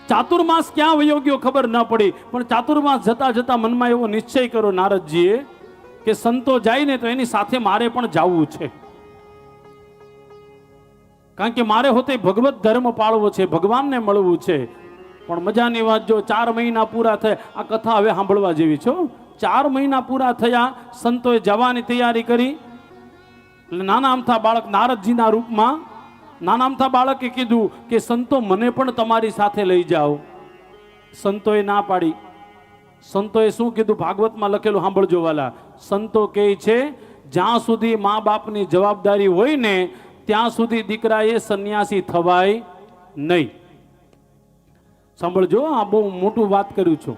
ચાતુર્માસ ક્યાં વયો ગયો ખબર ન પડી, પણ ચાતુર્માસ જતા જતા મનમાં એવો નિશ્ચય કર્યો નારદજીએ કે સંતો જાય ને તો એની સાથે મારે પણ જવું છે, કારણ કે મારે હોતે ભગવત ધર્મ પાળવો છે, ભગવાનને મળવું છે. પણ મજાની વાત, જો 4 મહિના પૂરા થયા, આ કથા હવે સાંભળવા જેવી છે. 4 મહિના પૂરા થયા, સંતોએ જવાની તૈયારી કરી. નાના અમથા બાળક નારદજીના રૂપમાં નાના અમથા બાળકે કીધું કે સંતો મને પણ તમારી સાથે લઈ જાઓ. સંતોએ ના પાડી. સંતોએ શું કીધું? ભાગવતમાં લખેલું સાંભળજો વાલા. સંતો કહે છે જ્યાં સુધી મા બાપની જવાબદારી હોય ને ત્યાં સુધી દીકરાએ સંન્યાસી થવાય નહીં. સાંભળજો, આ બહુ મોટું વાત કર્યું છું.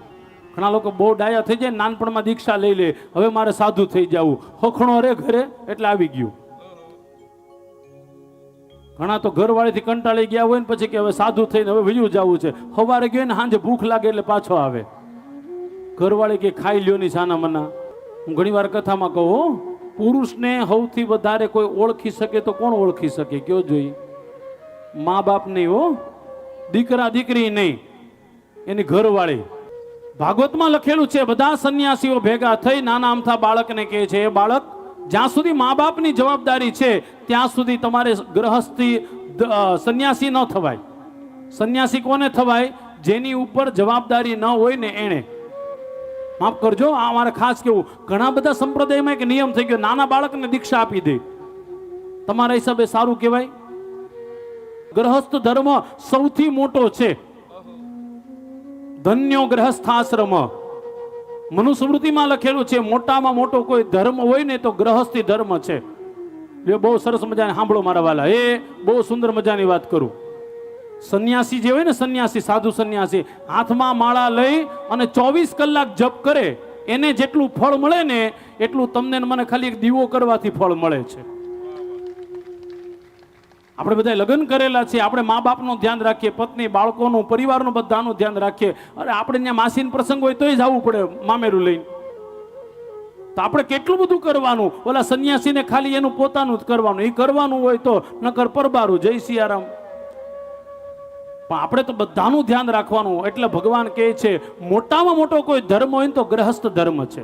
ઘણા લોકો બહુ ડાયા થઈ જાય, નાનપણમાં દીક્ષા લઈ લે, હવે મારે સાધુ થઈ જવું, હખણો રે ઘરે એટલે આવી ગયું. ઘણા તો ઘરવાળીથી કંટાળી ગયા હોય ને પછી કે હવે સાધુ થઈને હવે વયું જવું છે. સવારે ગયો ને સાંજે ભૂખ લાગે એટલે પાછો આવે. ઘરવાળી કે ખાઈ લ્યો ની સાના મના. હું ઘણી વાર કથામાં કહું, પુરુષને સૌથી વધારે કોઈ ઓળખી શકે તો કોણ ઓળખી શકે કયો જોઈ? મા બાપ નહીં હો, દીકરા દીકરી નહીં, એની ઘરવાળી. ભાગવતમાં લખેલું છે, બધા સંન્યાસીઓ ભેગા થઈ નાના અમથા બાળકને કહે છે, એ બાળક, જ્યાં સુધી મા બાપની જવાબદારી છે ત્યાં સુધી તમારે ગ્રહસ્થી સંન્યાસી ન થવાય. સંન્યાસી કોને થવાય? જેની ઉપર જવાબદારી ન હોય ને એને. માફ કરજો, આ મારે ખાસ કેવું, ઘણા બધા સંપ્રદાયમાં એક નિયમ થઈ ગયો, નાના બાળકને દીક્ષા આપી દે. તમારા હિસાબે સારું કહેવાય? ગ્રહસ્થ ધર્મ સૌથી મોટો છે. ધન્યો ગ્રહસ્થાશ્રમ. મનુસ્મૃતિમાં લખેલું છે, મોટામાં મોટો કોઈ ધર્મ હોય ને તો ગ્રહસ્થી ધર્મ છે. એ બહુ સરસ મજાની સાંભળો મારા વાલા, એ બહુ સુંદર મજાની વાત કરું. સંન્યાસી જે હોય ને, સંન્યાસી, સાધુ સંન્યાસી, હાથમાં માળા લઈ અને 24 કલાક જપ કરે, એને જેટલું ફળ મળે ને એટલું તમને મને ખાલી એક દીવો કરવાથી ફળ મળે છે. આપણે બધા લગ્ન કરેલા છે, આપણે મા બાપનું ધ્યાન રાખીએ, પત્ની બાળકોનું, પરિવારનું બધાનું ધ્યાન રાખીએ. અરે આપણે ત્યાં માસીનો પ્રસંગ હોય તોય જવું પડે મામેરું લઈને. તો આપણે કેટલું બધું કરવાનું. ઓલા સંન્યાસીને ખાલી એનું પોતાનું જ કરવાનું, એ કરવાનું હોય તો નકર પરબારું, જય સિયારામ. પણ આપણે તો બધાનું ધ્યાન રાખવાનું. એટલે ભગવાન કહે છે મોટામાં મોટો કોઈ ધર્મ હોય તો ગ્રહસ્થ ધર્મ છે.